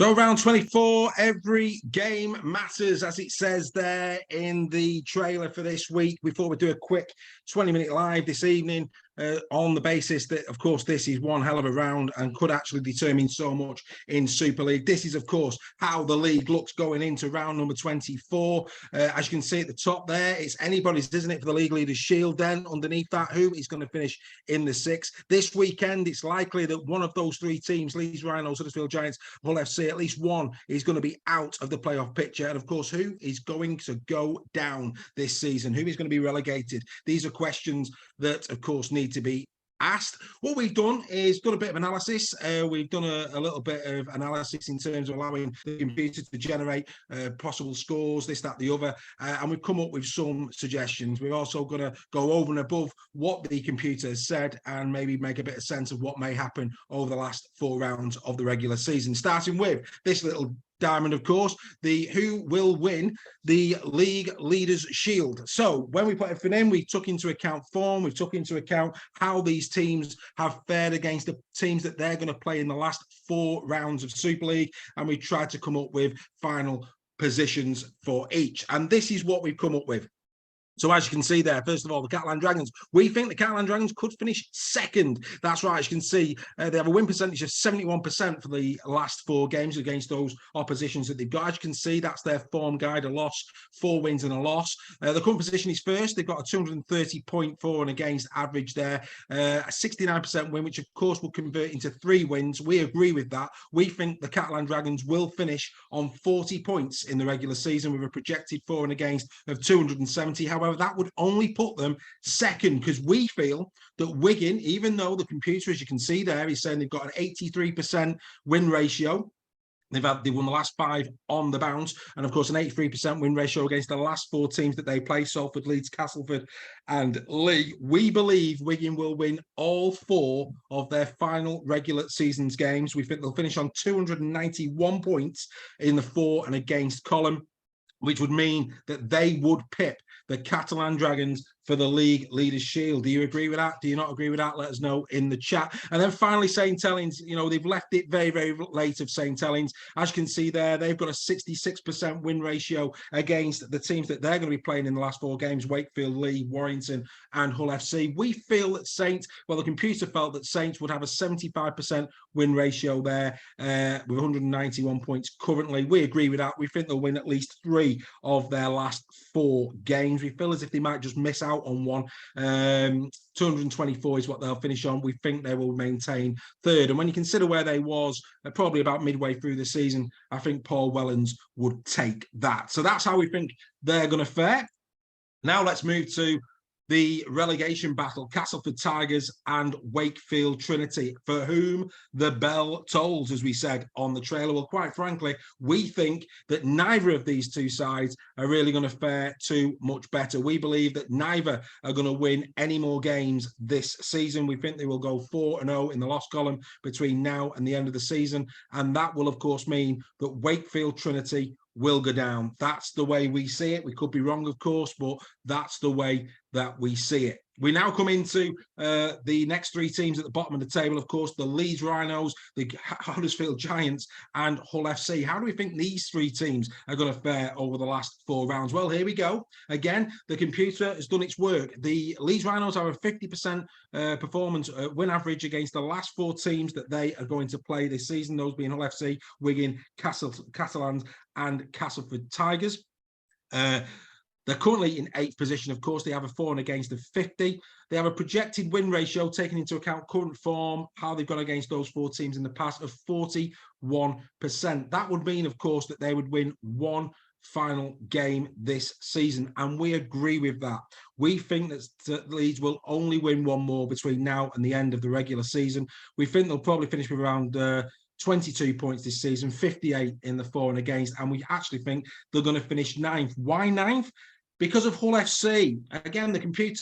So round 24, every game matters, as it says there in the trailer for this week. Before we do a quick 20-minute live this evening, on the basis that, of course, this is one hell of a round and could actually determine so much in Super League. This is, of course, how the league looks going into round number 24. As you can see at the top there, it's anybody's, isn't it, for the League Leaders Shield. Then underneath that, who is going to finish in the sixth? This weekend, it's likely that one of those three teams, Leeds Rhinos, Huddersfield Giants, Hull FC, at least one is going to be out of the playoff picture. And, of course, who is going to go down this season? Who is going to be relegated? These are questions that, of course, need to be asked. What we've done is done a bit of analysis. We've done a little bit of analysis in terms of allowing the computer to generate possible scores, this, that, the other, and we've come up with some suggestions. We're also going to go over and above what the computer has said and maybe make a bit of sense of what may happen over the last 4 rounds of the regular season, starting with this little diamond, of course, the who will win the League Leaders Shield. So when we put everything in, we took into account form, we took into account how these teams have fared against the teams that they're going to play in the last 4 rounds of Super League, and we tried to come up with final positions for each. And this is what we've come up with. So as you can see there, first of all, the Catalan Dragons. We think the Catalan Dragons could finish second. That's right. As you can see, they have a win percentage of 71% for the last 4 games against those oppositions that they've got. As you can see, that's their form guide, a loss, 4 wins and a loss. The current position is first. They've got a 230.4 and against average there, a 69% win, which of course will convert into 3 wins. We agree with that. We think the Catalan Dragons will finish on 40 points in the regular season with a projected for and against of 270. However, that would only put them second, because we feel that Wigan, even though the computer, as you can see there, is saying they've got an 83% win ratio, they won the last 5 on the bounce, and of course an 83% win ratio against the last 4 teams that they play, Salford, Leeds, Castleford and Leigh. We believe Wigan will win all 4 of their final regular season's games. We think they'll finish on 291 points in the for and against column, which would mean that they would pip the Catalan Dragons for the League Leaders Shield. Do you agree with that? Do you not agree with that? Let us know in the chat. And then finally, St Helens, you know, they've left it very, very late of St Helens. As you can see there, they've got a 66% win ratio against the teams that they're going to be playing in the last 4 games, Wakefield, Leigh, Warrington and Hull FC. We feel that Saints, well, the computer felt that Saints would have a 75% win ratio there with 191 points currently. We agree with that. We think they'll win at least 3 of their last 4 games. We feel as if they might just miss out on one. 224 is what they'll finish on. We think they will maintain third. And when you consider where they was probably about midway through the season, I think Paul Wellens would take that. So that's how we think they're going to fare. Now let's move to the relegation battle, Castleford Tigers and Wakefield Trinity, for whom the bell tolls, as we said on the trailer. Well, quite frankly, we think that neither of these 2 sides are really going to fare too much better. We believe that neither are going to win any more games this season. We think they will go 4-0 in the loss column between now and the end of the season. And that will, of course, mean that Wakefield Trinity will go down. That's the way we see it. We could be wrong, of course, but that's the way that we see it. We now come into the next 3 teams at the bottom of the table, of course, the Leeds Rhinos, the Huddersfield Giants and Hull FC. How do we think these 3 teams are going to fare over the last 4 rounds? Well, here we go. Again, the computer has done its work. The Leeds Rhinos have a 50% performance win average against the last 4 teams that they are going to play this season, those being Hull FC, Wigan, Catalans and Castleford Tigers. They're currently in 8th position, of course. They have a for and against of 50. They have a projected win ratio, taking into account current form, how they've gone against those 4 teams in the past, of 41%. That would mean, of course, that they would win 1 final game this season, and we agree with that. We think that Leeds will only win 1 more between now and the end of the regular season. We think they'll probably finish with around 22 points this season, 58 in the for and against, and we actually think they're going to finish 9th. Why 9th? Because of Hull FC. Again, the computer,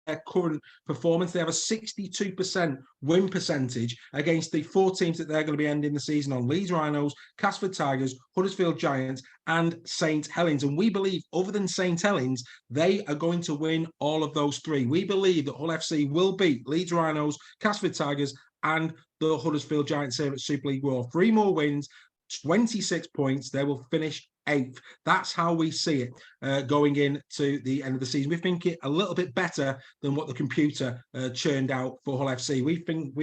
their current performance, they have a 62% win percentage against the 4 teams that they're going to be ending the season on: Leeds Rhinos, Castleford Tigers, Huddersfield Giants and St Helens. And we believe, other than St Helens, they are going to win all of those 3. We believe that Hull FC will beat Leeds Rhinos, Castleford Tigers and the Huddersfield Giants here at Super League Raw. 3 more wins, 26 points. They will finish 8th. That's how we see it going into the end of the season. We think it a little bit better than what the computer churned out for Hull FC. We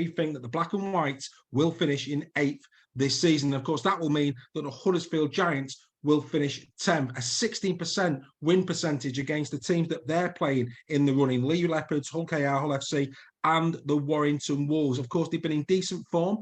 think that the Black and Whites will finish in 8th this season. Of course, that will mean that the Huddersfield Giants will finish 10th, a 16% win percentage against the teams that they're playing in the running. Leigh Leopards, Hull KR, Hull FC, and the Warrington Wolves. Of course, they've been in decent form.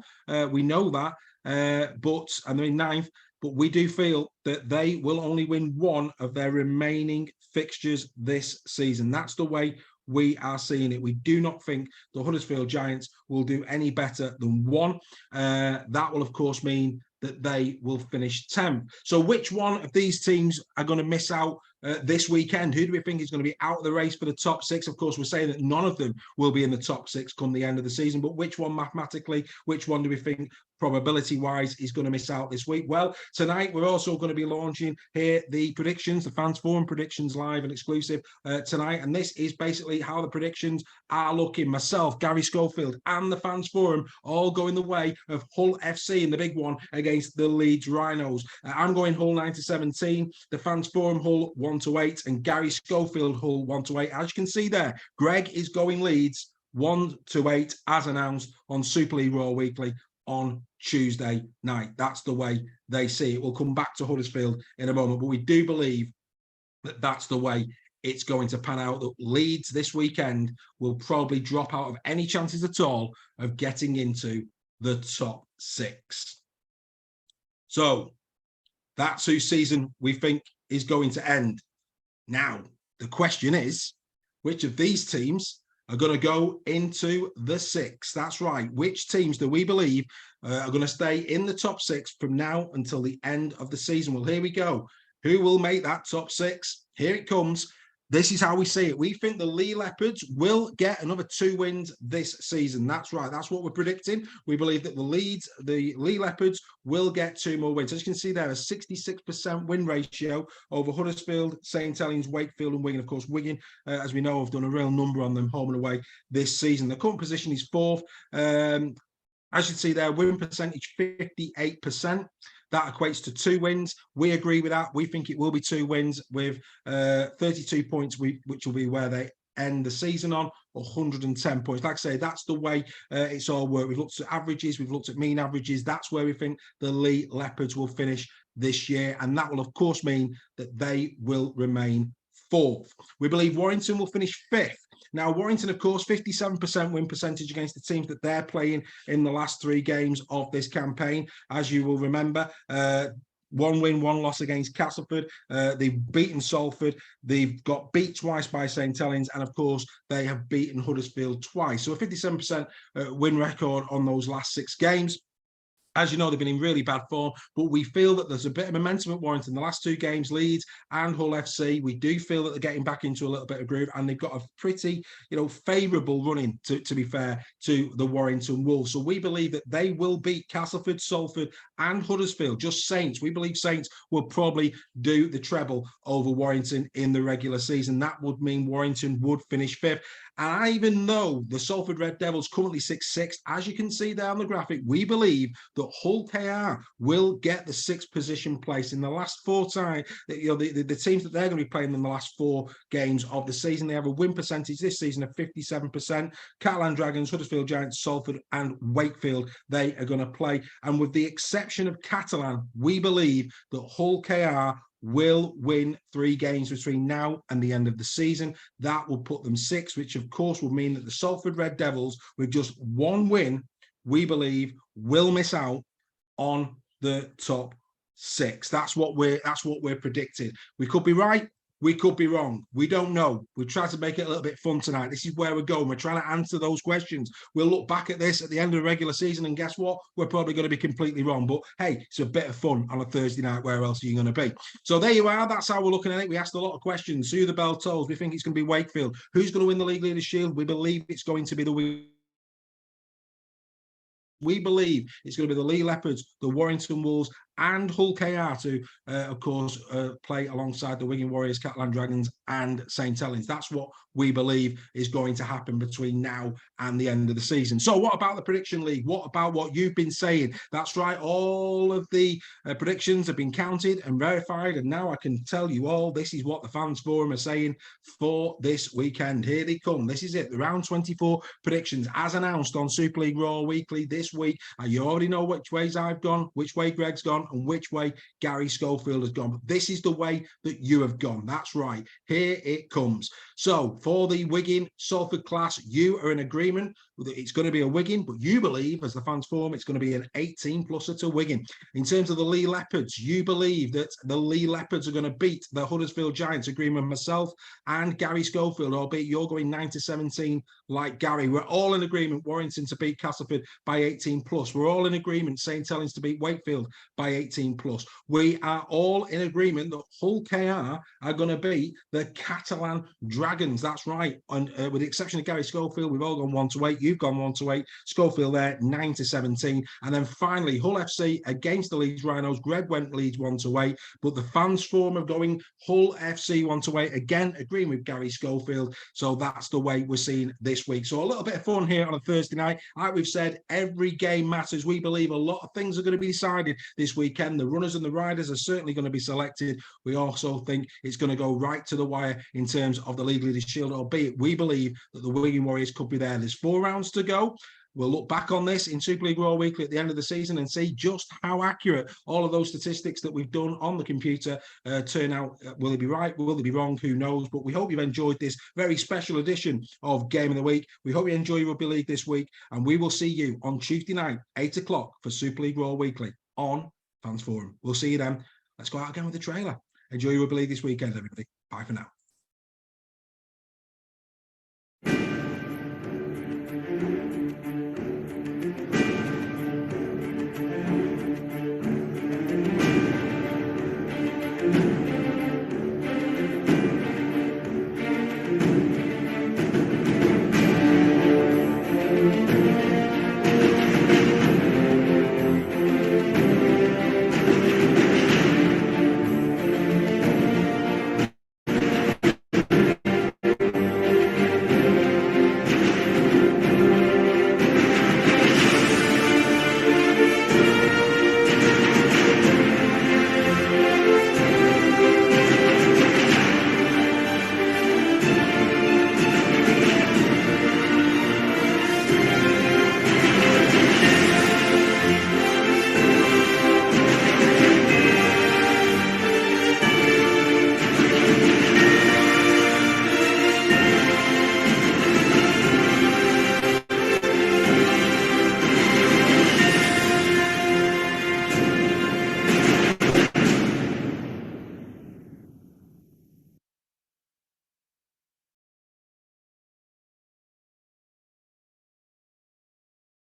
We know that, and they're in 9th. But we do feel that they will only win one of their remaining fixtures this season. That's the way we are seeing it. We do not think the Huddersfield Giants will do any better than one. That will, of course, mean that they will finish 10th. So which one of these teams are going to miss out this weekend? Who do we think is going to be out of the race for the top 6? Of course, we're saying that none of them will be in the top 6 come the end of the season, but which one mathematically, which one do we think probability-wise is going to miss out this week? Well, tonight we're also going to be launching here the predictions, the Fans Forum predictions live and exclusive tonight, and this is basically how the predictions are looking. Myself, Gary Schofield, and the Fans Forum all going the way of Hull FC in the big one against the Leeds Rhinos. I'm going Hull 9-17, the Fans Forum Hull 1-8, and Gary Schofield Hull 1-8. As you can see there, Greg is going Leeds 1-8 as announced on Super League Raw Weekly on Tuesday night. That's the way they see it. We'll come back to Huddersfield in a moment, but we do believe that that's the way it's going to pan out, that Leeds this weekend will probably drop out of any chances at all of getting into the top 6. So that's whose season we think is going to end. Now, the question is, which of these teams are going to go into the 6? That's right. Which teams do we believe are going to stay in the top 6 from now until the end of the season? Well, here we go. Who will make that top 6? Here it comes. This is how we see it. We think the Leigh Leopards will get another 2 wins this season. That's right. That's what we're predicting. We believe that the Leigh Leopards will get 2 more wins. As you can see there, a 66% win ratio over Huddersfield, St Helens, Wakefield and Wigan. Of course, Wigan, as we know, have done a real number on them home and away this season. The current position is 4th. As you can see there, win percentage 58%. That equates to 2 wins. We agree with that. We think it will be 2 wins with 32 points, which will be where they end the season on, 110 points. Like I say, that's the way it's all worked. We've looked at averages, we've looked at mean averages. That's where we think the Leigh Leopards will finish this year. And that will, of course, mean that they will remain 4th. We believe Warrington will finish 5th. Now, Warrington, of course, 57% win percentage against the teams that they're playing in the last 3 games of this campaign. As you will remember, 1 win, 1 loss against Castleford. They've beaten Salford. They've got beat twice by St Helens. And, of course, they have beaten Huddersfield twice. So a 57% win record on those last 6 games. As you know, they've been in really bad form, but we feel that there's a bit of momentum at Warrington. The last 2 games, Leeds and Hull FC, we do feel that they're getting back into a little bit of groove, and they've got a pretty, favourable running, to be fair, to the Warrington Wolves. So we believe that they will beat Castleford, Salford and Huddersfield. Just Saints. We believe Saints will probably do the treble over Warrington in the regular season. That would mean Warrington would finish 5th. And even though the Salford Red Devils currently 6th, as you can see there on the graphic, we believe that Hull KR will get the 6th position place in the last 4 times. The teams that they're going to be playing in the last 4 games of the season, they have a win percentage this season of 57%. Catalan Dragons, Huddersfield Giants, Salford and Wakefield, they are going to play. And with the exception of Catalan, we believe that Hull KR will win 3 games between now and the end of the season. That will put them 6th, which of course will mean that the Salford Red Devils, with just 1 win, we believe will miss out on the top 6. That's what we're predicting. We could be right. We could be wrong. We don't know. We try to make it a little bit fun tonight. This is where we're going. We're trying to answer those questions. We'll look back at this at the end of the regular season, and guess what? We're probably going to be completely wrong. But hey, it's a bit of fun on a Thursday night. Where else are you going to be? So there you are. That's how we're looking at it. We asked a lot of questions. Who the bell tolls? We think it's going to be Wakefield. Who's going to win the League Leaders' Shield? We believe it's going to be We believe it's going to be the Leigh Leopards, the Warrington Wolves and Hull KR to, of course, play alongside the Wigan Warriors, Catalan Dragons, and St Helens. That's what we believe is going to happen between now and the end of the season. So what about the prediction league? What about what you've been saying? That's right, all of the predictions have been counted and verified, and now I can tell you all, this is what the fans forum are saying for this weekend. Here they come. This is it, the round 24 predictions as announced on Super League Raw Weekly this week. And you already know which ways I've gone, which way Greg's gone, and which way Gary Schofield has gone. But this is the way that you have gone. That's right. Here it comes. So for the Wigan Salford class, you are in agreement that it's going to be a Wigan, but you believe, as the fans form, it's going to be an 18-pluser to Wigan. In terms of the Lee Leopards, you believe that the Lee Leopards are going to beat the Huddersfield Giants, agreeing with myself and Gary Schofield, albeit you're going 9-17 like Gary. We're all in agreement, Warrington to beat Castleford by 18+. We're all in agreement, St Helens to beat Wakefield by 18+. We are all in agreement that Hull KR are going to beat the Catalan Dragons. That's right. And with the exception of Gary Schofield, we've all gone 1-8. You've gone 1-8. Schofield there, 9-17. And then finally, Hull FC against the Leeds Rhinos. Greg went Leeds 1-8. But the fans form of going Hull FC 1-8. Again, agreeing with Gary Schofield. So that's the way we're seeing this week. So a little bit of fun here on a Thursday night. Like we've said, every game matters. We believe a lot of things are going to be decided this weekend. The runners and the riders are certainly going to be selected. We also think it's going to go right to the wire in terms of the League Leaders Shield, albeit we believe that the Wigan Warriors could be there. There's 4 rounds to go. We'll look back on this in Super League Raw Weekly at the end of the season and see just how accurate all of those statistics that we've done on the computer turn out. Will they be right? Will they be wrong? Who knows? But we hope you've enjoyed this very special edition of Game of the Week. We hope you enjoy Rugby League this week, and we will see you on Tuesday night, 8 o'clock for Super League Raw Weekly on Fans Forum. We'll see you then. Let's go out again with the trailer. Enjoy Rugby League this weekend, everybody. Bye for now.